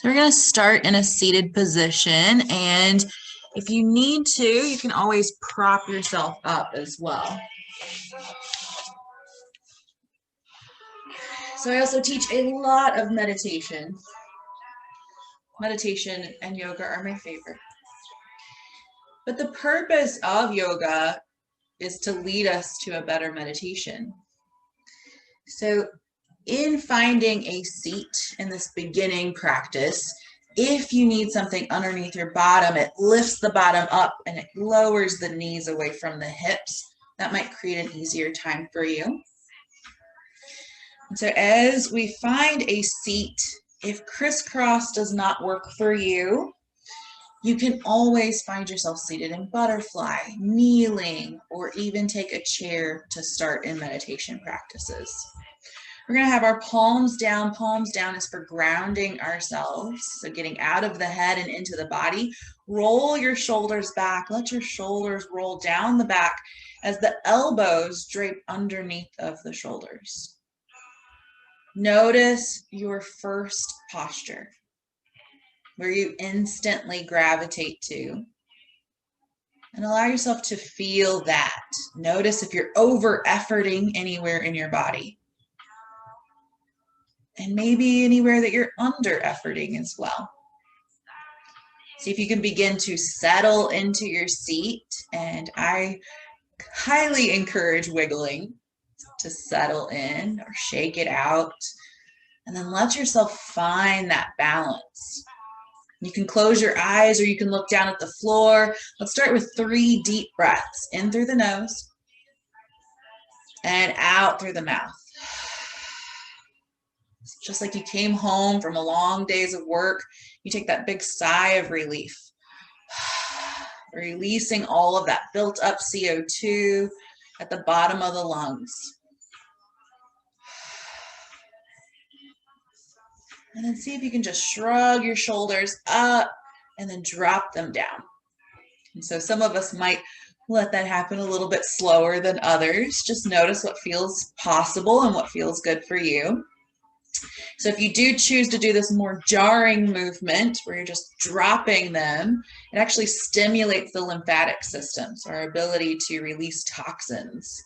So we're going to start in a seated position, and if you need to, you can always prop yourself up as well. So I also teach a lot of meditation. Meditation and yoga are my favorite. But the purpose of yoga is to lead us to a better meditation. So in finding a seat in this beginning practice, if you need something underneath your bottom, it lifts the bottom up and it lowers the knees away from the hips. That might create an easier time for you. And so as we find a seat, if crisscross does not work for you, you can always find yourself seated in butterfly, kneeling, or even take a chair to start in meditation practices. We're going to have our palms down. Palms down is for grounding ourselves, so getting out of the head and into the body. Roll your shoulders back. Let your shoulders roll down the back as the elbows drape underneath of the shoulders. Notice your first posture, where you instantly gravitate to. And allow yourself to feel that. Notice if you're over-efforting anywhere in your body. And maybe anywhere that you're under-efforting as well. See if you can begin to settle into your seat. And I highly encourage wiggling to settle in or shake it out. And then let yourself find that balance. You can close your eyes or you can look down at the floor. Let's start with 3 deep breaths. In through the nose and out through the mouth. Just like you came home from a long days of work, you take that big sigh of relief. Releasing all of that built up CO2 at the bottom of the lungs. And then see if you can just shrug your shoulders up and then drop them down. And so some of us might let that happen a little bit slower than others. Just notice what feels possible and what feels good for you. So if you do choose to do this more jarring movement where you're just dropping them, it actually stimulates the lymphatic system, so our ability to release toxins.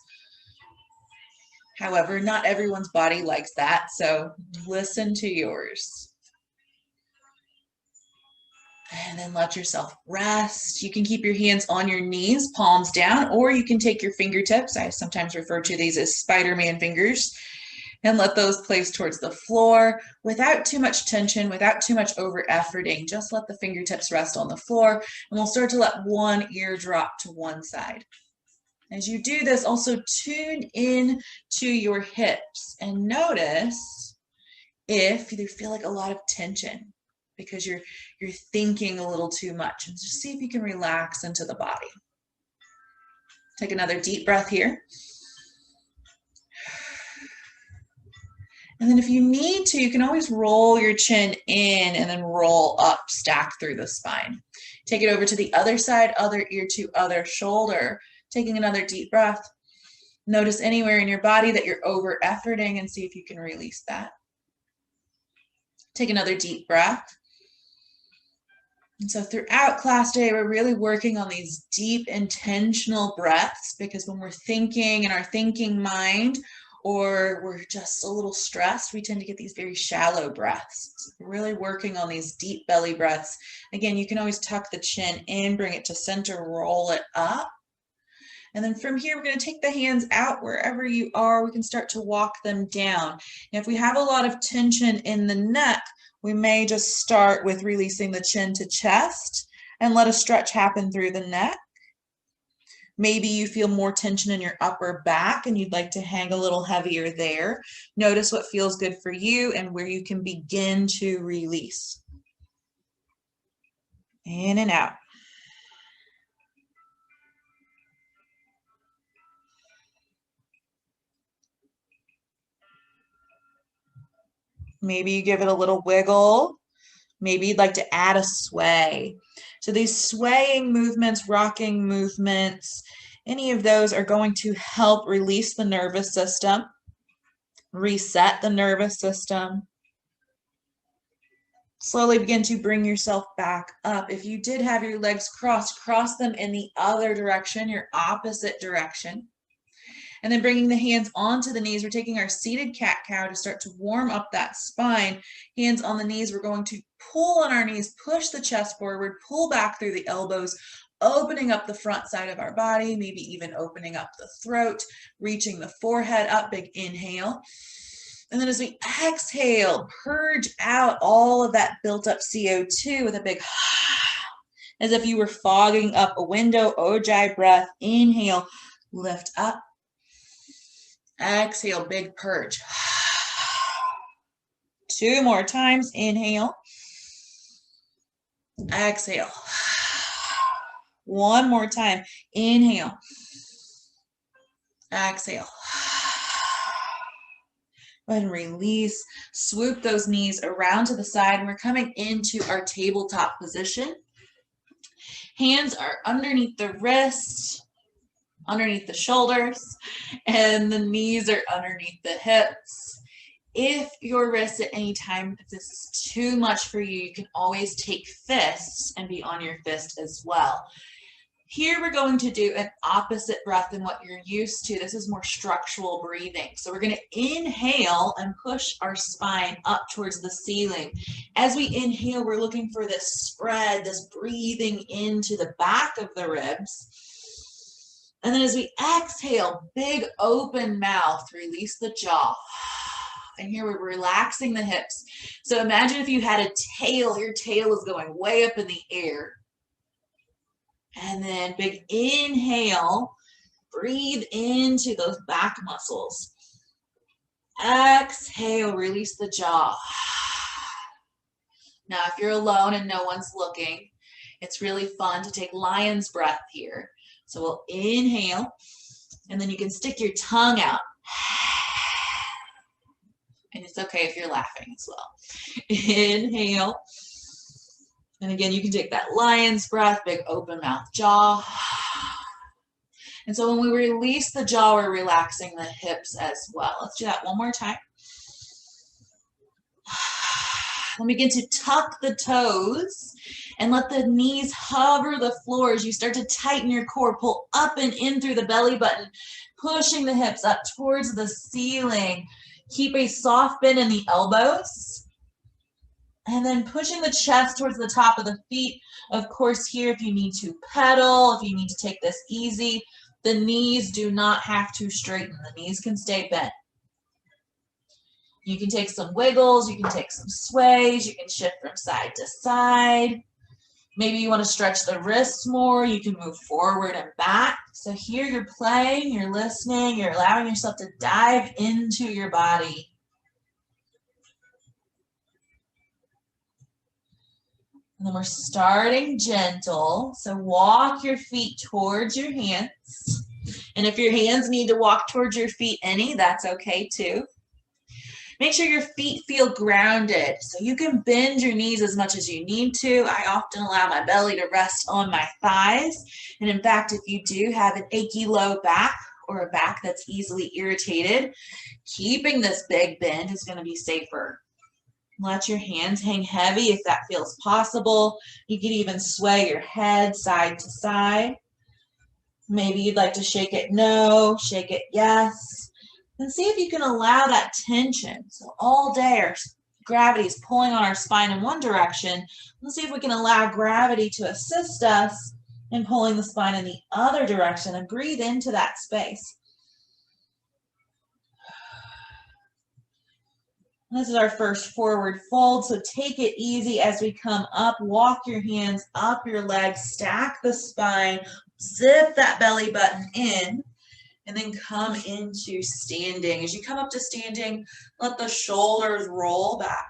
However, not everyone's body likes that, so listen to yours. And then let yourself rest. You can keep your hands on your knees, palms down, or you can take your fingertips. I sometimes refer to these as Spider-Man fingers. And let those place towards the floor without too much tension, without too much over-efforting. Just let the fingertips rest on the floor, and we'll start to let one ear drop to one side. As you do this, also tune in to your hips and notice if you feel like a lot of tension because you're thinking a little too much. And just see if you can relax into the body. Take another deep breath here. And then if you need to, you can always roll your chin in and then roll up, stack through the spine. Take it over to the other side, other ear to other shoulder. Taking another deep breath. Notice anywhere in your body that you're over-efforting and see if you can release that. Take another deep breath. And so throughout class day, we're really working on these deep, intentional breaths because when we're thinking in our thinking mind, or we're just a little stressed, we tend to get these very shallow breaths. So we're really working on these deep belly breaths. Again, you can always tuck the chin in, bring it to center, roll it up. And then from here, we're going to take the hands out wherever you are. We can start to walk them down. And if we have a lot of tension in the neck, we may just start with releasing the chin to chest and let a stretch happen through the neck. Maybe you feel more tension in your upper back and you'd like to hang a little heavier there. Notice what feels good for you and where you can begin to release. In and out. Maybe you give it a little wiggle. Maybe you'd like to add a sway. So these swaying movements, rocking movements, any of those are going to help release the nervous system, reset the nervous system. Slowly begin to bring yourself back up. If you did have your legs crossed, cross them in the other direction, your opposite direction. And then bringing the hands onto the knees, we're taking our seated cat-cow to start to warm up that spine. Hands on the knees, we're going to pull on our knees, push the chest forward, pull back through the elbows, opening up the front side of our body, maybe even opening up the throat, reaching the forehead up, big inhale. And then as we exhale, purge out all of that built up CO2 with a big as if you were fogging up a window. Ojjayi breath. Inhale, lift up. Exhale, big purge. 2 more times. Inhale. Exhale. 1 more time. Inhale. Exhale. Go ahead and release. Swoop those knees around to the side, and we're coming into our tabletop position. Hands are underneath the wrist, underneath the shoulders, and the knees are underneath the hips. If your wrists at any time, if this is too much for you, you can always take fists and be on your fist as well. Here we're going to do an opposite breath than what you're used to. This is more structural breathing. So we're going to inhale and push our spine up towards the ceiling. As we inhale, we're looking for this spread, this breathing into the back of the ribs. And then as we exhale, big open mouth, release the jaw. And here we're relaxing the hips. So imagine if you had a tail, your tail is going way up in the air. And then big inhale, breathe into those back muscles. Exhale, release the jaw. Now, if you're alone and no one's looking, it's really fun to take lion's breath here. So we'll inhale, and then you can stick your tongue out. And it's okay if you're laughing as well. Inhale. And again, you can take that lion's breath, big open mouth jaw. And so when we release the jaw, we're relaxing the hips as well. Let's do that one more time. Then begin to tuck the toes and let the knees hover the floor as you start to tighten your core. Pull up and in through the belly button, pushing the hips up towards the ceiling. Keep a soft bend in the elbows. And then pushing the chest towards the top of the feet. Of course, here, if you need to pedal, if you need to take this easy, the knees do not have to straighten. The knees can stay bent. You can take some wiggles, you can take some sways, you can shift from side to side. Maybe you want to stretch the wrists more, you can move forward and back. So here you're playing, you're listening, you're allowing yourself to dive into your body. And then we're starting gentle. So walk your feet towards your hands. And if your hands need to walk towards your feet that's okay too. Make sure your feet feel grounded. So you can bend your knees as much as you need to. I often allow my belly to rest on my thighs. And in fact, if you do have an achy low back or a back that's easily irritated, keeping this big bend is going to be safer. Let your hands hang heavy if that feels possible. You can even sway your head side to side. Maybe you'd like to shake it no, shake it yes. And see if you can allow that tension. So all day our gravity is pulling on our spine in one direction. Let's see if we can allow gravity to assist us in pulling the spine in the other direction, and breathe into that space. This is our first forward fold, so take it easy as we come up. Walk your hands up your legs, stack the spine, zip that belly button in, and then come into standing. As you come up to standing, let the shoulders roll back.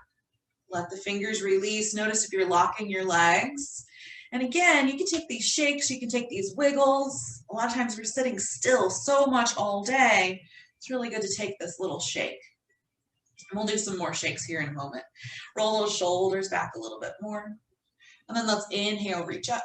Let the fingers release. Notice if you're locking your legs. And again, you can take these shakes, you can take these wiggles. A lot of times we're sitting still so much all day. It's really good to take this little shake. And we'll do some more shakes here in a moment. Roll those shoulders back a little bit more. And then let's inhale, reach up.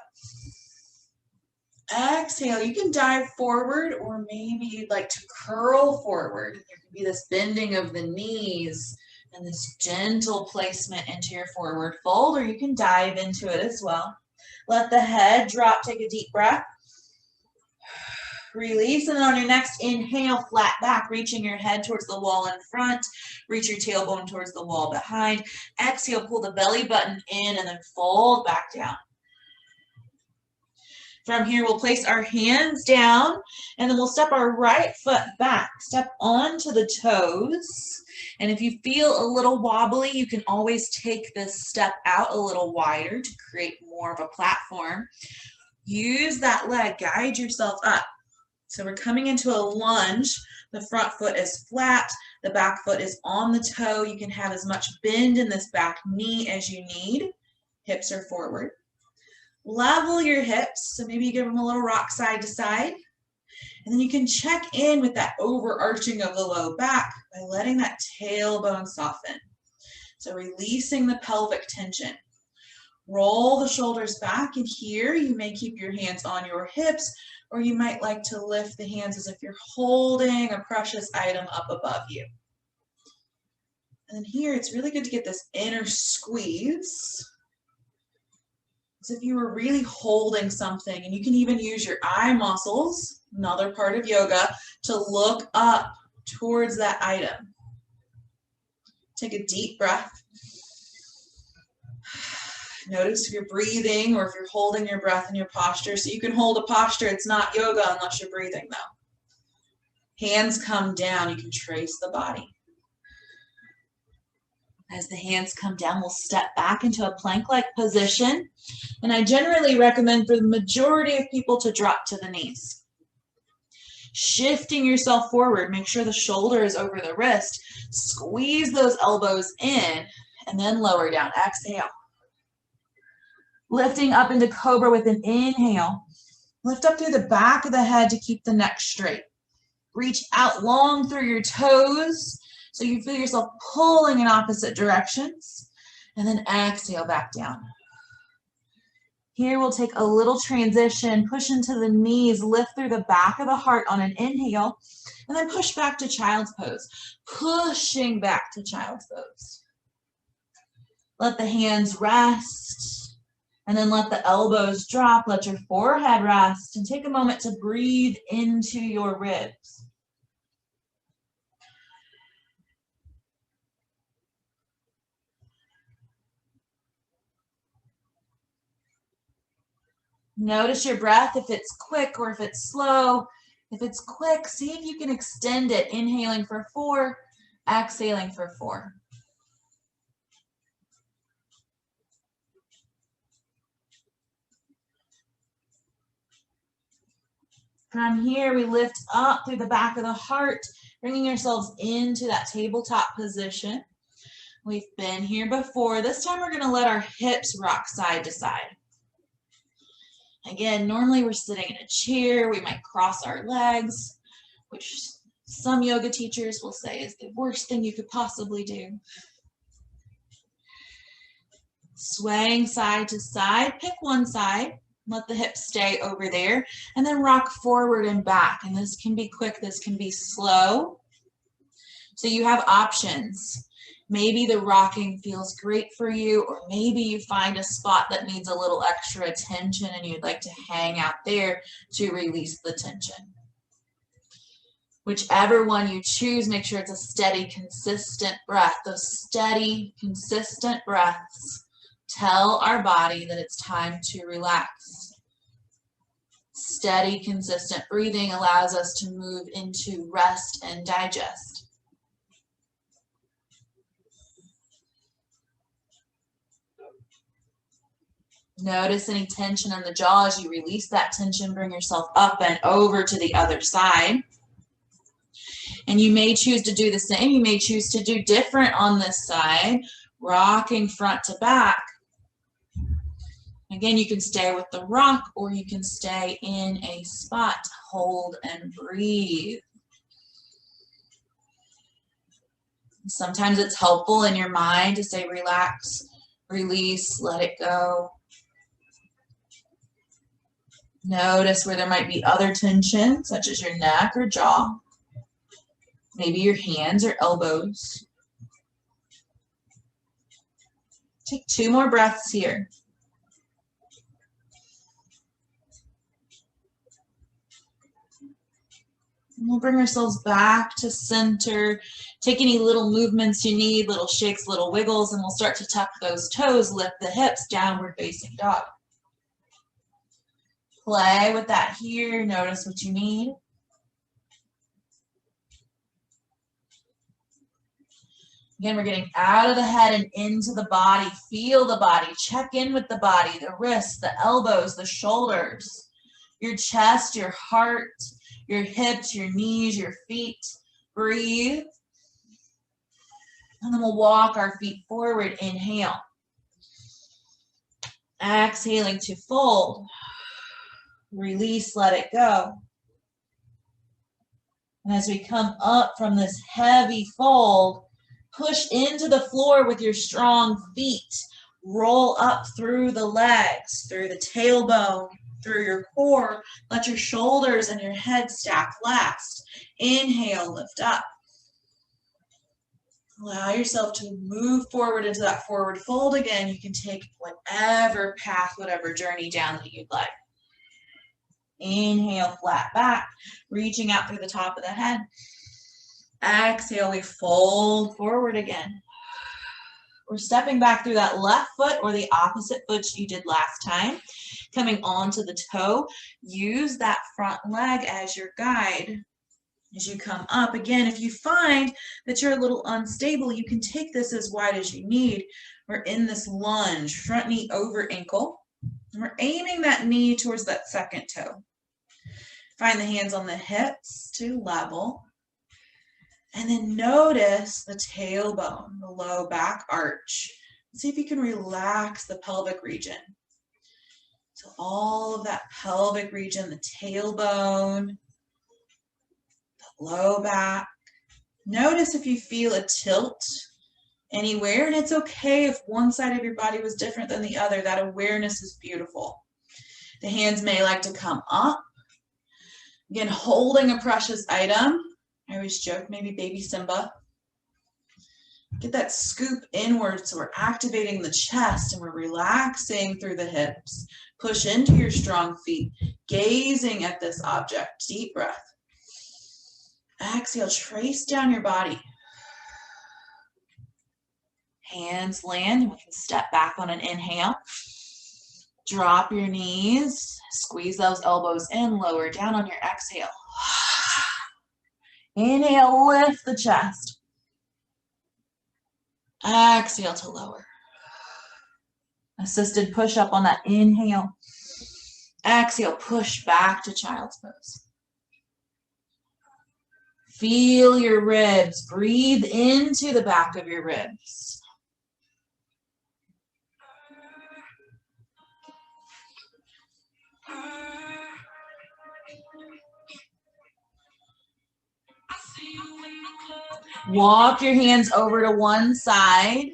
Exhale, you can dive forward, or maybe you'd like to curl forward. There can be this bending of the knees, And this gentle placement into your forward fold, or you can dive into it as well. Let the head drop, take a deep breath. Release, and then on your next inhale, flat back, reaching your head towards the wall in front, reach your tailbone towards the wall behind. Exhale, pull the belly button in and then fold back down. From here, we'll place our hands down, and then we'll step our right foot back, step onto the toes. And if you feel a little wobbly, you can always take this step out a little wider to create more of a platform. Use that leg, guide yourself up. So we're coming into a lunge. The front foot is flat. The back foot is on the toe. You can have as much bend in this back knee as you need. Hips are forward. Level your hips. So maybe you give them a little rock side to side. And then you can check in with that overarching of the low back by letting that tailbone soften. So releasing the pelvic tension. Roll the shoulders back, and here you may keep your hands on your hips, or you might like to lift the hands as if you're holding a precious item up above you. And then here, it's really good to get this inner squeeze, as if you were really holding something. And you can even use your eye muscles, another part of yoga, to look up towards that item. Take a deep breath. Notice if you're breathing or if you're holding your breath in your posture. So you can hold a posture. It's not yoga unless you're breathing, though. Hands come down. You can trace the body. As the hands come down, we'll step back into a plank-like position. And I generally recommend for the majority of people to drop to the knees. Shifting yourself forward. Make sure the shoulder is over the wrist. Squeeze those elbows in and then lower down. Exhale. Lifting up into cobra with an inhale. Lift up through the back of the head to keep the neck straight. Reach out long through your toes so you feel yourself pulling in opposite directions. And then exhale back down. Here we'll take a little transition, push into the knees, lift through the back of the heart on an inhale, and then push back to child's pose. Pushing back to child's pose. Let the hands rest. And then let the elbows drop, let your forehead rest, and take a moment to breathe into your ribs. Notice your breath, if it's quick or if it's slow. If it's quick, see if you can extend it, inhaling for 4, exhaling for 4. From here, we lift up through the back of the heart, bringing ourselves into that tabletop position. We've been here before. This time we're going to let our hips rock side to side. Again, normally we're sitting in a chair. We might cross our legs, which some yoga teachers will say is the worst thing you could possibly do. Swaying side to side, pick one side. Let the hips stay over there, and then rock forward and back. And this can be quick, this can be slow. So you have options. Maybe the rocking feels great for you, or maybe you find a spot that needs a little extra attention and you'd like to hang out there to release the tension. Whichever one you choose, make sure it's a steady, consistent breath. Those steady, consistent breaths tell our body that it's time to relax. Steady, consistent breathing allows us to move into rest and digest. Notice any tension in the jaw. As you release that tension, bring yourself up and over to the other side. And you may choose to do the same. You may choose to do different on this side, rocking front to back. Again, you can stay with the rock, or you can stay in a spot. Hold and breathe. Sometimes it's helpful in your mind to say relax, release, let it go. Notice where there might be other tension, such as your neck or jaw. Maybe your hands or elbows. Take 2 more breaths here. And we'll bring ourselves back to center. Take any little movements you need, little shakes, little wiggles, and we'll start to tuck those toes, lift the hips, downward facing dog. Play with that here. Notice what you need. Again, we're getting out of the head and into the body. Feel the body. Check in with the body, the wrists, the elbows, the shoulders, your chest, your heart, your hips, your knees, your feet. Breathe. And then we'll walk our feet forward. Inhale. Exhaling to fold. Release, let it go. And as we come up from this heavy fold, push into the floor with your strong feet. Roll up through the legs, through the tailbone, through your core. Let your shoulders and your head stack last. Inhale, lift up. Allow yourself to move forward into that forward fold again. You can take whatever path, whatever journey down that you'd like. Inhale, flat back, reaching out through the top of the head. Exhale, we fold forward again. We're stepping back through that left foot or the opposite foot you did last time. Coming onto the toe, use that front leg as your guide. As you come up, again, if you find that you're a little unstable, you can take this as wide as you need. We're in this lunge, front knee over ankle. And we're aiming that knee towards that second toe. Find the hands on the hips to level. And then notice the tailbone, the low back arch. See if you can relax the pelvic region. So all of that pelvic region, the tailbone, the low back. Notice if you feel a tilt anywhere, and it's okay if one side of your body was different than the other. That awareness is beautiful. The hands may like to come up. Again, holding a precious item. I always joke, maybe baby Simba. Get that scoop inward so we're activating the chest and we're relaxing through the hips. Push into your strong feet, gazing at this object. Deep breath. Exhale, trace down your body. Hands land, and we can step back on an inhale. Drop your knees, squeeze those elbows in, lower down on your exhale. Inhale, lift the chest. Exhale to lower. Assisted push up on that inhale. Exhale, push back to child's pose. Feel your ribs. Breathe into the back of your ribs. Walk your hands over to one side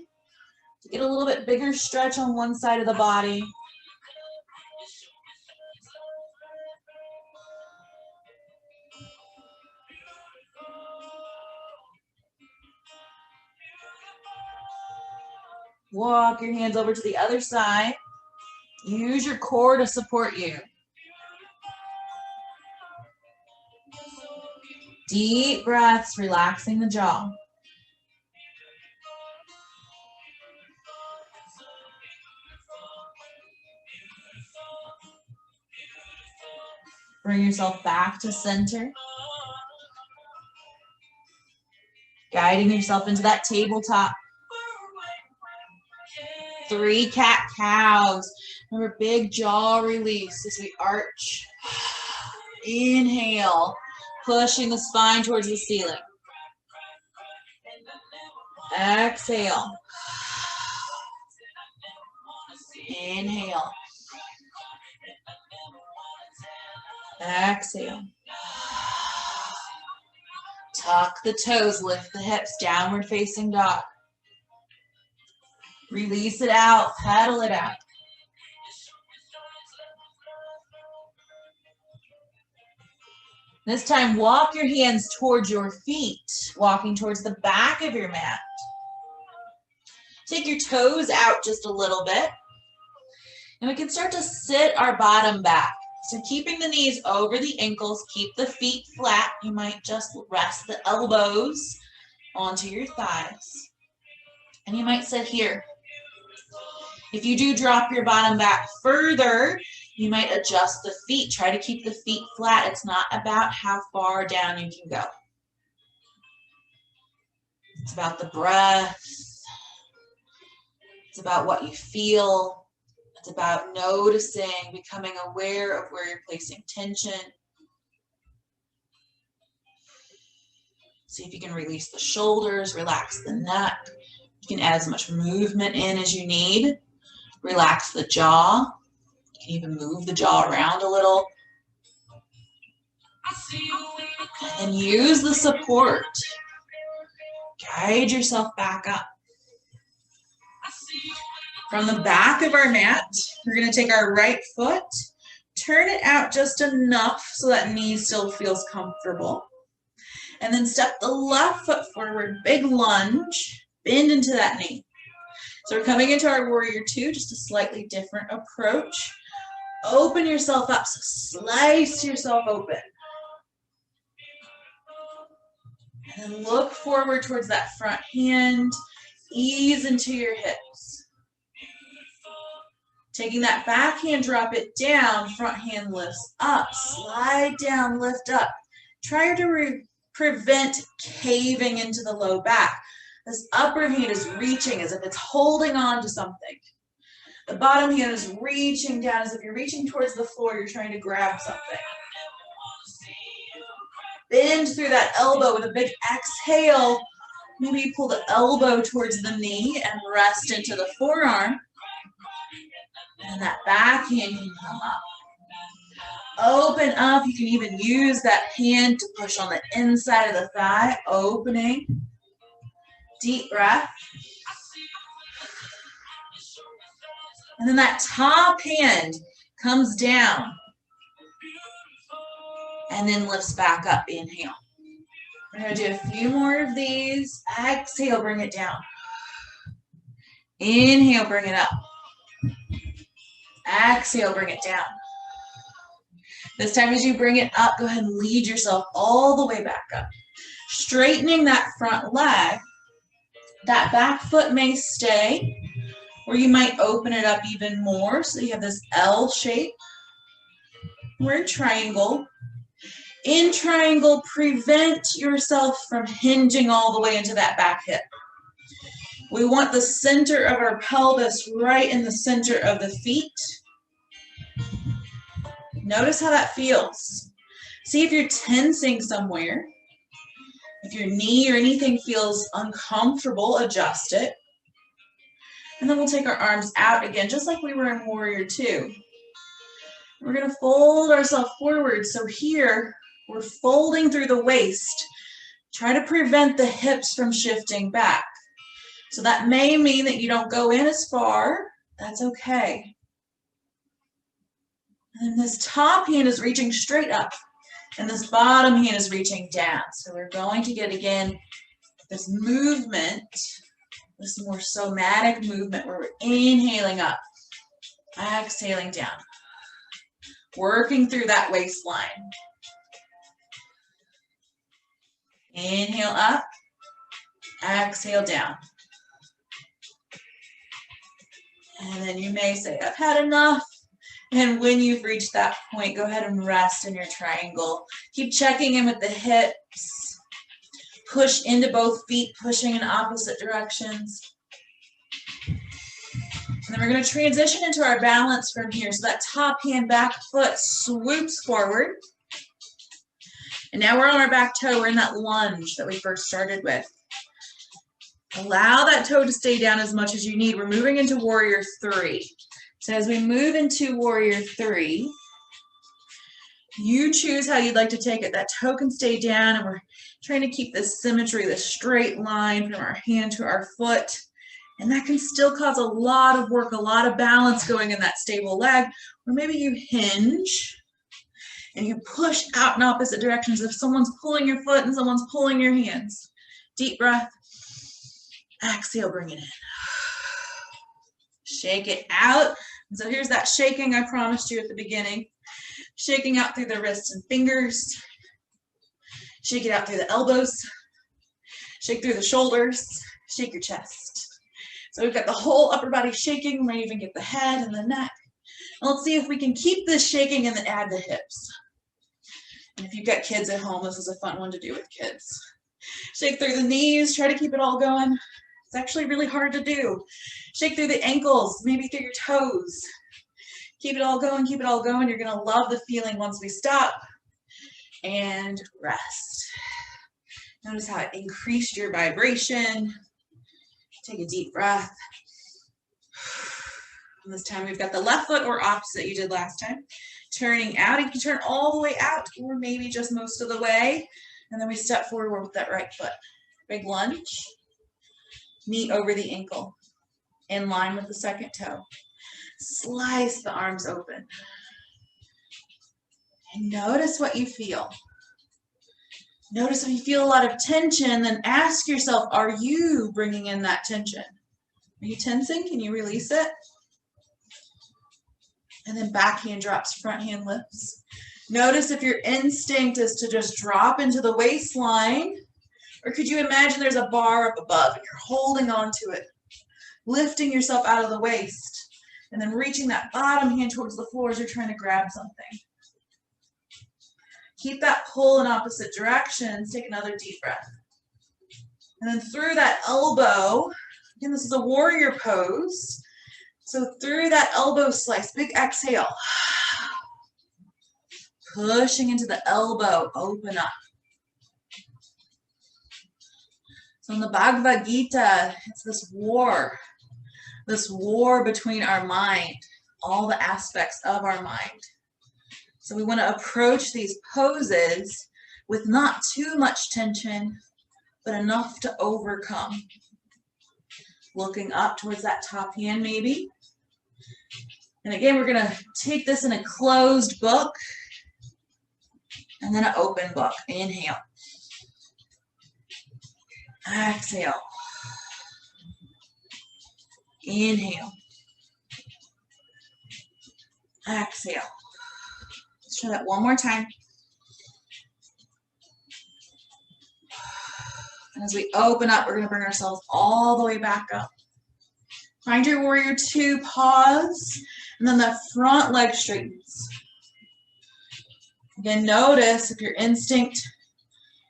to get a little bit bigger stretch on one side of the body. Walk your hands over to the other side. Use your core to support you. Deep breaths, relaxing the jaw. Bring yourself back to center. Guiding yourself into that tabletop. 3 cat-cows. Remember, big jaw release as we arch. Inhale, pushing the spine towards the ceiling. Exhale. Inhale. Exhale. Tuck the toes, lift the hips, downward facing dog. Release it out, pedal it out. This time, walk your hands towards your feet, walking towards the back of your mat. Take your toes out just a little bit. And we can start to sit our bottom back. So keeping the knees over the ankles, keep the feet flat. You might just rest the elbows onto your thighs. And you might sit here. If you do drop your bottom back further, you might adjust the feet. Try to keep the feet flat. It's not about how far down you can go. It's about the breath. It's about what you feel. It's about noticing, becoming aware of where you're placing tension. See if you can release the shoulders, relax the neck. You can add as much movement in as you need. Relax the jaw. You can even move the jaw around a little. And use the support. Guide yourself back up. From the back of our mat, we're going to take our right foot, turn it out just enough so that knee still feels comfortable. And then step the left foot forward, big lunge, bend into that knee. So we're coming into our warrior two, just a slightly different approach. Open yourself up, so slice yourself open. And then look forward towards that front hand, ease into your hips. Taking that back hand, drop it down, front hand lifts up, slide down, lift up. Try to prevent caving into the low back. This upper hand is reaching as if it's holding on to something. The bottom hand is reaching down as if you're reaching towards the floor, you're trying to grab something. Bend through that elbow with a big exhale. Maybe you pull the elbow towards the knee and rest into the forearm. And that back hand can come up. Open up. You can even use that hand to push on the inside of the thigh. Opening. Deep breath. And then that top hand comes down and then lifts back up. Inhale. We're going to do a few more of these. Exhale, bring it down. Inhale, bring it up. Exhale, bring it down. This time as you bring it up, go ahead and lead yourself all the way back up. Straightening that front leg. That back foot may stay, or you might open it up even more so you have this L shape. We're in triangle. In triangle, prevent yourself from hinging all the way into that back hip. We want the center of our pelvis right in the center of the feet. Notice how that feels. See if you're tensing somewhere. If your knee or anything feels uncomfortable, adjust it. And then we'll take our arms out again, just like we were in Warrior Two. We're going to fold ourselves forward. So here, we're folding through the waist. Try to prevent the hips from shifting back. So that may mean that you don't go in as far. That's okay. And then this top hand is reaching straight up, and this bottom hand is reaching down. So we're going to get, again, this movement, this more somatic movement where we're inhaling up, exhaling down, working through that waistline. Inhale up, exhale down. And then you may say, I've had enough. And when you've reached that point, go ahead and rest in your triangle. Keep checking in with the hips. Push into both feet, pushing in opposite directions. And then we're going to transition into our balance from here. So that top hand, back foot swoops forward. And now we're on our back toe. We're in that lunge that we first started with. Allow that toe to stay down as much as you need. We're moving into Warrior Three. So as we move into Warrior Three, you choose how you'd like to take it. That toe can stay down, and we're trying to keep this symmetry, this straight line from our hand to our foot. And that can still cause a lot of work, a lot of balance going in that stable leg. Or maybe you hinge and you push out in opposite directions. If someone's pulling your foot and someone's pulling your hands. Deep breath. Exhale, bring it in. Shake it out. And so here's that shaking I promised you at the beginning. Shaking out through the wrists and fingers. Shake it out through the elbows. Shake through the shoulders. Shake your chest. So we've got the whole upper body shaking. We might even get the head and the neck. And let's see if we can keep this shaking and then add the hips. And if you've got kids at home, this is a fun one to do with kids. Shake through the knees. Try to keep it all going. It's actually really hard to do. Shake through the ankles, maybe through your toes. Keep it all going, keep it all going. You're gonna love the feeling once we stop. And rest. Notice how it increased your vibration. Take a deep breath. And this time we've got the left foot or opposite you did last time. Turning out, you can turn all the way out or maybe just most of the way. And then we step forward with that right foot. Big lunge. Knee over the ankle. In line with the second toe. Slice the arms open. And notice what you feel. Notice if you feel a lot of tension, then ask yourself, are you bringing in that tension? Are you tensing? Can you release it? And then back hand drops, front hand lifts. Notice if your instinct is to just drop into the waistline, or could you imagine there's a bar up above and you're holding on to it, lifting yourself out of the waist, and then reaching that bottom hand towards the floor as you're trying to grab something. Keep that pull in opposite directions. Take another deep breath. And then through that elbow, again, this is a warrior pose. So through that elbow slice, big exhale. Pushing into the elbow, open up. So in the Bhagavad Gita, it's this war between our mind, all the aspects of our mind. So we want to approach these poses with not too much tension, but enough to overcome. Looking up towards that top hand maybe. And again, we're going to take this in a closed book and then an open book. Inhale. Exhale. Inhale. Exhale. Let's try that one more time. And as we open up, we're going to bring ourselves all the way back up. Find your warrior two, pause, and then that front leg straightens. Again, notice if your instinct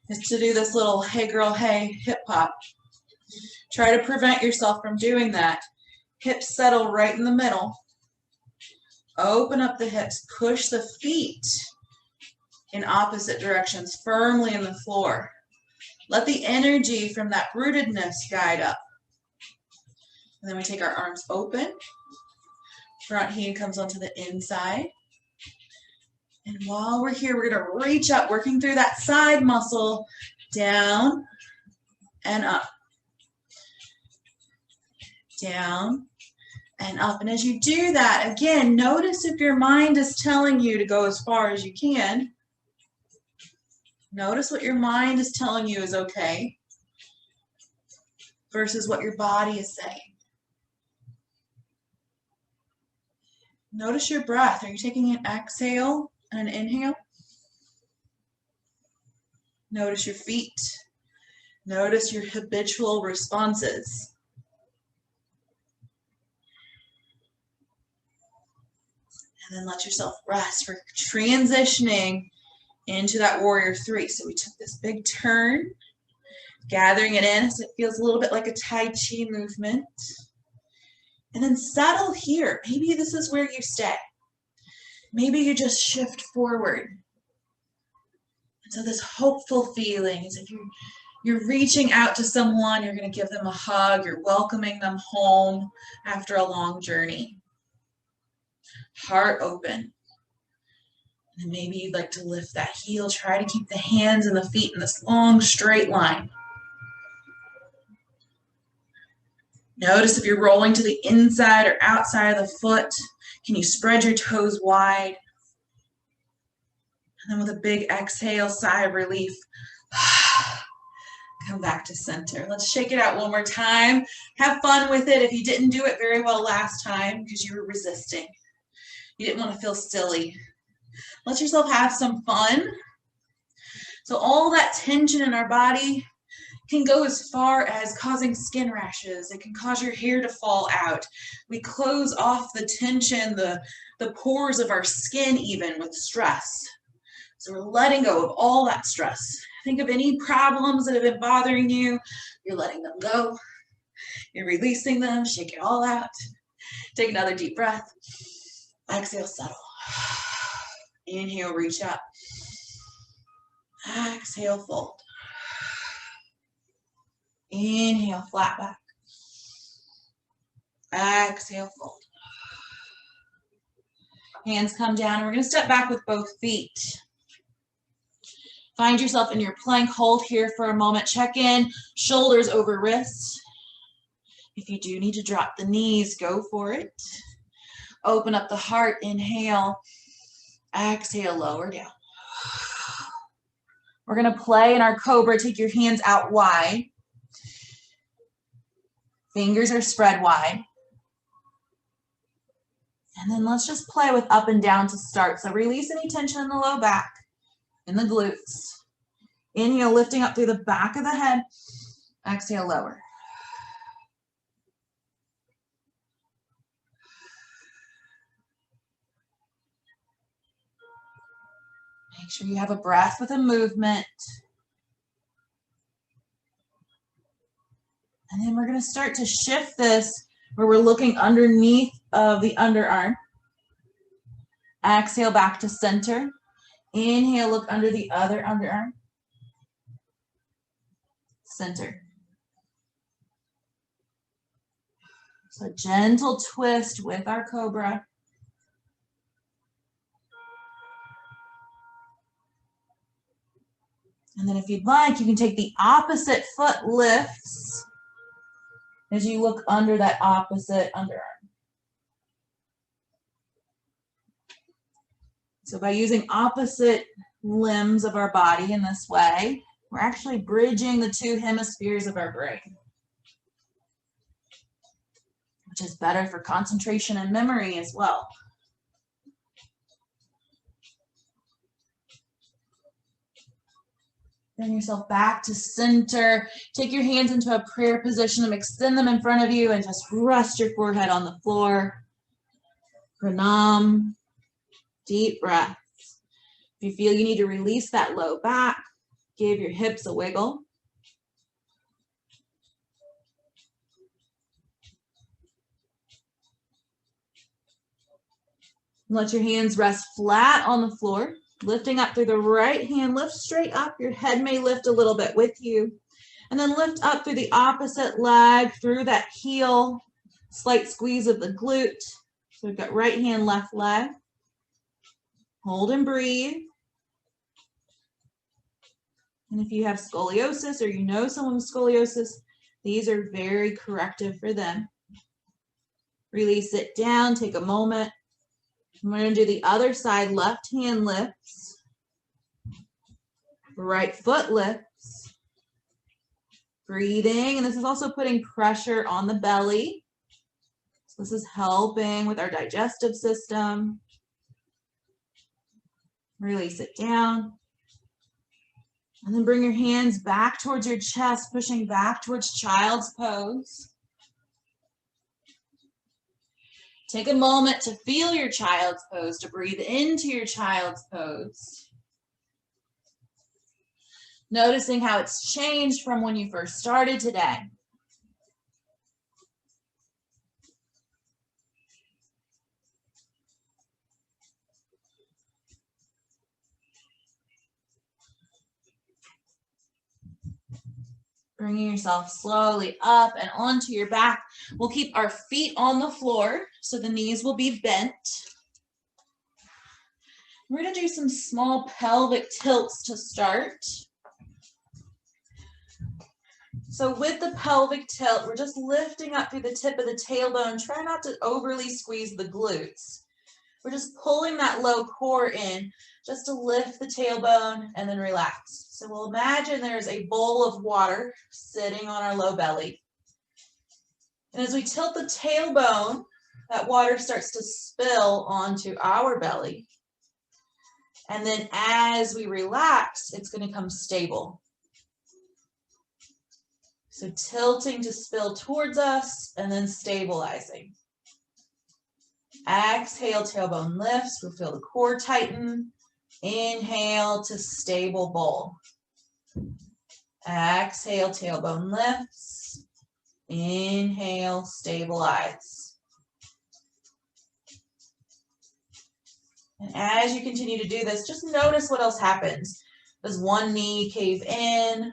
is to do this little hey girl, hey hip hop. Try to prevent yourself from doing that. Hips settle right in the middle. Open up the hips, push the feet in opposite directions, firmly in the floor. Let the energy from that rootedness guide up. And then we take our arms open. Front hand comes onto the inside. And while we're here, we're going to reach up, working through that side muscle, down and up. Down and up. And as you do that, again, notice if your mind is telling you to go as far as you can. Notice what your mind is telling you is okay versus what your body is saying. Notice your breath. Are you taking an exhale and an inhale? Notice your feet. Notice your habitual responses. And then let yourself rest. We're transitioning into that warrior three. So we took this big turn, gathering it in as it feels a little bit like a Tai Chi movement. And then settle here. Maybe this is where you stay. Maybe you just shift forward. And so this hopeful feeling is if you're reaching out to someone, you're going to give them a hug, you're welcoming them home after a long journey. Heart open. And maybe you'd like to lift that heel. Try to keep the hands and the feet in this long straight line. Notice if you're rolling to the inside or outside of the foot. Can you spread your toes wide? And then with a big exhale, sigh of relief. Come back to center. Let's shake it out one more time. Have fun with it if you didn't do it very well last time because you were resisting. You didn't want to feel silly. Let yourself have some fun. So all that tension in our body can go as far as causing skin rashes. It can cause your hair to fall out. We close off the tension, the pores of our skin even with stress. So we're letting go of all that stress. Think of any problems that have been bothering you. You're letting them go. You're releasing them. Shake it all out. Take another deep breath. Exhale, settle. Inhale, reach up. Exhale, fold. Inhale, flat back. Exhale, fold. Hands come down, and we're going to step back with both feet. Find yourself in your plank hold here for a moment. Check in, shoulders over wrists. If you do need to drop the knees, go for it. Open up the heart, inhale. Exhale, lower down. We're going to play in our cobra. Take your hands out wide. Fingers are spread wide. And then let's just play with up and down to start. So release any tension in the low back, in the glutes. Inhale, lifting up through the back of the head. Exhale, lower. Make sure you have a breath with a movement. And then we're going to start to shift this where we're looking underneath of the underarm. Exhale back to center. Inhale, look under the other underarm. Center. So gentle twist with our cobra. And then if you'd like, you can take the opposite foot lifts as you look under that opposite underarm. So by using opposite limbs of our body in this way, we're actually bridging the two hemispheres of our brain, which is better for concentration and memory as well. Bring yourself back to center. Take your hands into a prayer position and extend them in front of you and just rest your forehead on the floor. Pranam. Deep breaths. If you feel you need to release that low back, give your hips a wiggle. Let your hands rest flat on the floor. Lifting up through the right hand, lift straight up. Your head may lift a little bit with you. And then lift up through the opposite leg, through that heel. Slight squeeze of the glute. So we've got right hand, left leg. Hold and breathe. And if you have scoliosis or you know someone with scoliosis, these are very corrective for them. Release it down, take a moment. We're going to do the other side, left hand lifts. Right foot lifts. Breathing, and this is also putting pressure on the belly. So this is helping with our digestive system. Release it down. And then bring your hands back towards your chest, pushing back towards child's pose. Take a moment to feel your child's pose, to breathe into your child's pose. Noticing how it's changed from when you first started today. Bringing yourself slowly up and onto your back. We'll keep our feet on the floor, so the knees will be bent. We're going to do some small pelvic tilts to start. So with the pelvic tilt, we're just lifting up through the tip of the tailbone. Try not to overly squeeze the glutes. We're just pulling that low core in just to lift the tailbone and then relax. So we'll imagine there's a bowl of water sitting on our low belly. And as we tilt the tailbone, that water starts to spill onto our belly. And then as we relax, it's going to come stable. So tilting to spill towards us and then stabilizing. Exhale, tailbone lifts. We'll feel the core tighten. Inhale to stable bowl. Exhale, tailbone lifts. Inhale, stabilize. And as you continue to do this, just notice what else happens. Does one knee cave in?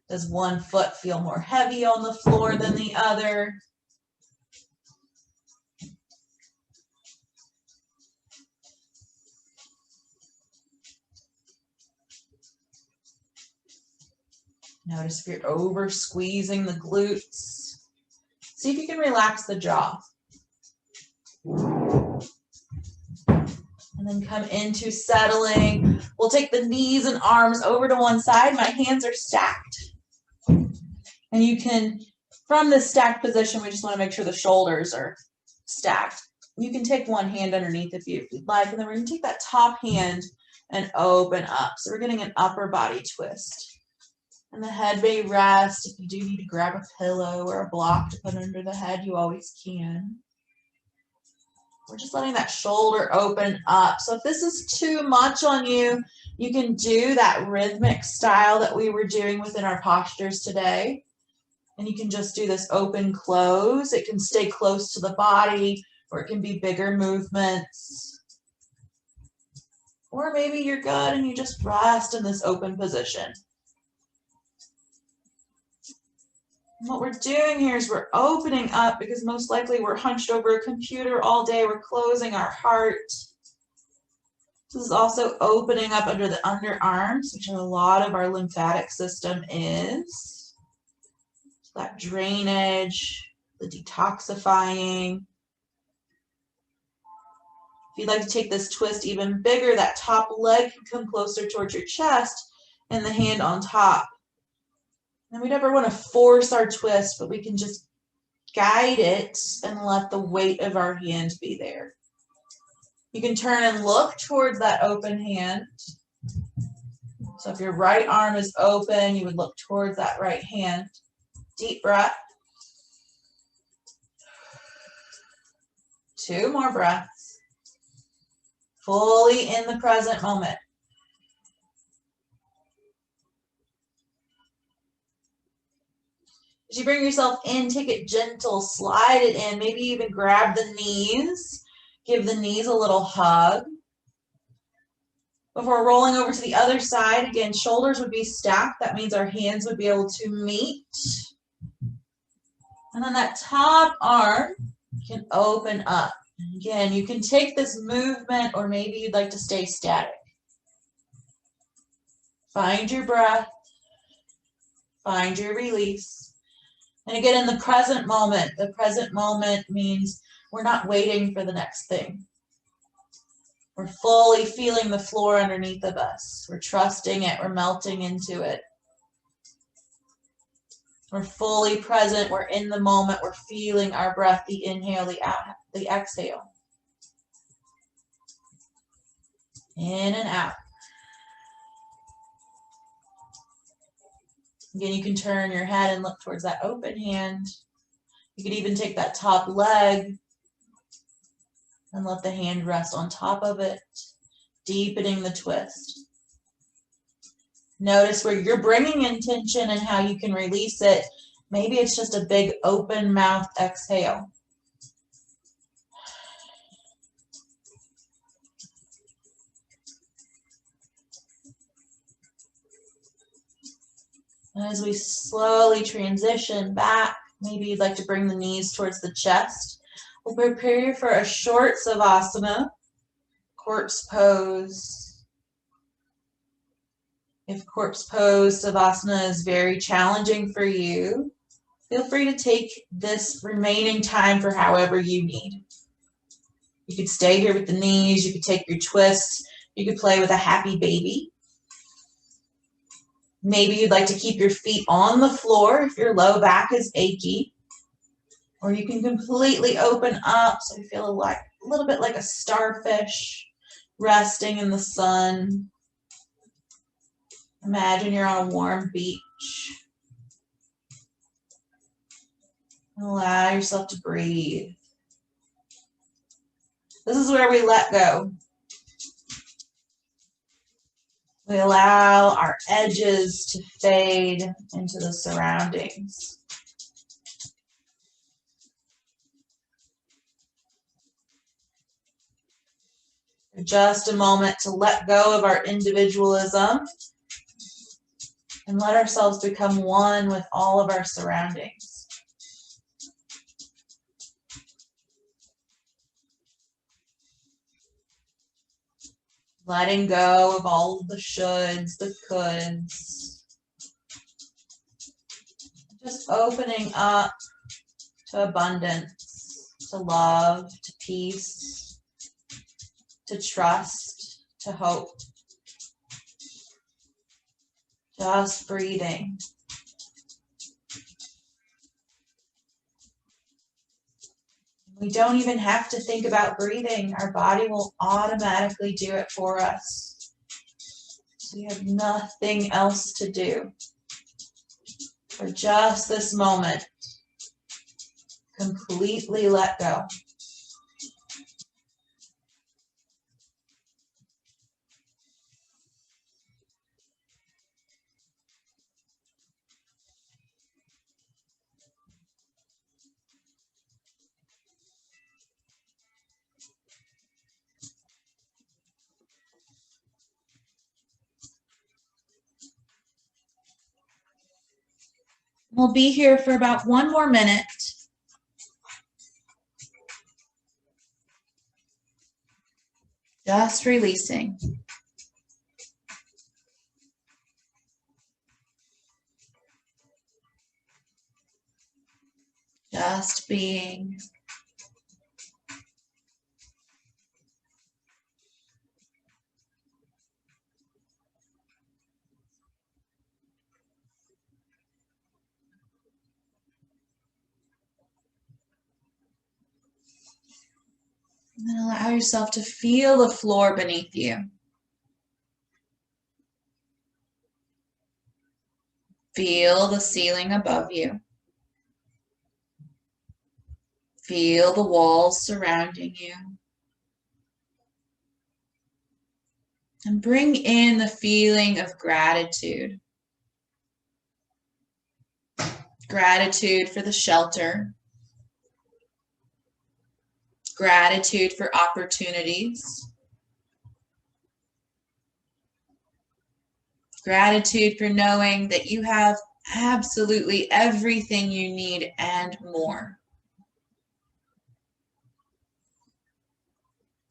Does one foot feel more heavy on the floor than the other? Notice if you're over squeezing the glutes. See if you can relax the jaw. And then come into settling. We'll take the knees and arms over to one side. My hands are stacked. And you can, from this stacked position, we just want to make sure the shoulders are stacked. You can take one hand underneath if you'd like, and then we're going to take that top hand and open up. So we're getting an upper body twist. And the head may rest. If you do need to grab a pillow or a block to put under the head, you always can. We're just letting that shoulder open up. So if this is too much on you, you can do that rhythmic style that we were doing within our postures today. And you can just do this open close. It can stay close to the body, or it can be bigger movements. Or maybe you're good and you just rest in this open position. And what we're doing here is we're opening up because most likely we're hunched over a computer all day. We're closing our heart. This is also opening up under the underarms, which a lot of our lymphatic system is. That drainage, the detoxifying. If you'd like to take this twist even bigger, that top leg can come closer towards your chest and the hand on top. And we never want to force our twist, but we can just guide it and let the weight of our hand be there. You can turn and look towards that open hand. So if your right arm is open, you would look towards that right hand. Deep breath. 2 more breaths. Fully in the present moment. As you bring yourself in, take it gentle, slide it in, maybe even grab the knees. Give the knees a little hug. Before rolling over to the other side, again, shoulders would be stacked. That means our hands would be able to meet. And then that top arm can open up. Again, you can take this movement, or maybe you'd like to stay static. Find your breath. Find your release. And again, in the present moment means we're not waiting for the next thing. We're fully feeling the floor underneath of us. We're trusting it. We're melting into it. We're fully present. We're in the moment. We're feeling our breath, the inhale, the exhale. In and out. Again, you can turn your head and look towards that open hand. You could even take that top leg and let the hand rest on top of it, deepening the twist. Notice where you're bringing in tension and how you can release it. Maybe it's just a big open mouth exhale. And as we slowly transition back, maybe you'd like to bring the knees towards the chest. We'll prepare you for a short savasana, corpse pose. If corpse pose savasana is very challenging for you, feel free to take this remaining time for however you need. You could stay here with the knees. You could take your twists. You could play with a happy baby. Maybe you'd like to keep your feet on the floor if your low back is achy. Or you can completely open up so you feel a little bit like a starfish resting in the sun. Imagine you're on a warm beach. Allow yourself to breathe. This is where we let go. We allow our edges to fade into the surroundings. Just a moment to let go of our individualism and let ourselves become one with all of our surroundings. Letting go of all of the shoulds, the coulds. Just opening up to abundance, to love, to peace, to trust, to hope. Just breathing. We don't even have to think about breathing. Our body will automatically do it for us. So we have nothing else to do. For just this moment, completely let go. We'll be here for about 1 more minute. Just releasing. Just being. And then allow yourself to feel the floor beneath you. Feel the ceiling above you. Feel the walls surrounding you. And bring in the feeling of gratitude. Gratitude for the shelter. Gratitude for opportunities. Gratitude for knowing that you have absolutely everything you need and more.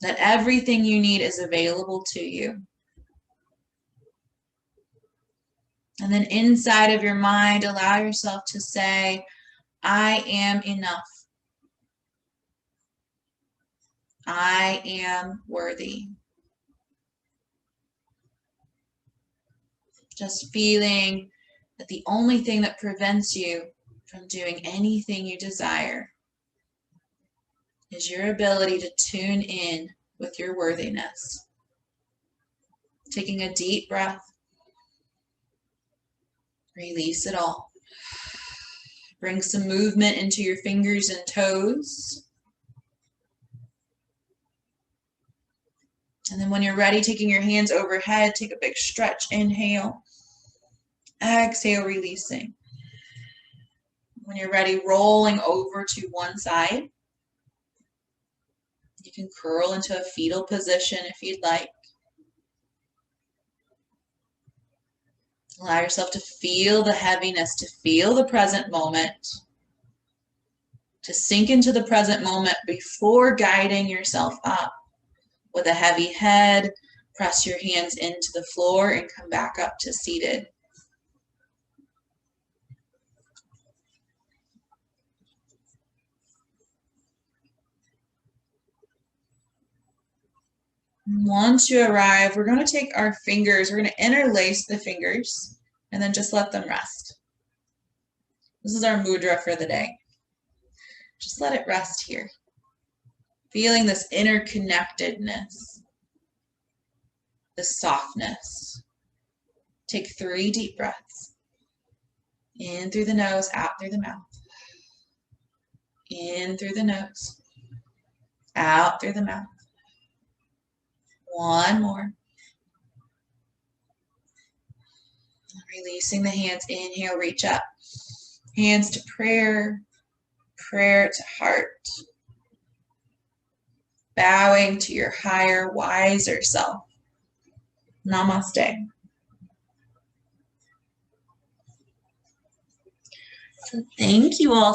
That everything you need is available to you. And then inside of your mind, allow yourself to say, I am enough. I am worthy. Just feeling that the only thing that prevents you from doing anything you desire is your ability to tune in with your worthiness. Taking a deep breath. Release it all. Bring some movement into your fingers and toes. And then when you're ready, taking your hands overhead, take a big stretch. Inhale. Exhale, releasing. When you're ready, rolling over to one side. You can curl into a fetal position if you'd like. Allow yourself to feel the heaviness, to feel the present moment, to sink into the present moment before guiding yourself up. With a heavy head, press your hands into the floor and come back up to seated. Once you arrive, we're going to take our fingers, we're going to interlace the fingers and then just let them rest. This is our mudra for the day. Just let it rest here. Feeling this interconnectedness, this softness. Take 3 deep breaths. In through the nose, out through the mouth. In through the nose, out through the mouth. One more. Releasing the hands. Inhale, reach up. Hands to prayer, prayer to heart. Bowing to your higher, wiser self. Namaste. So thank you all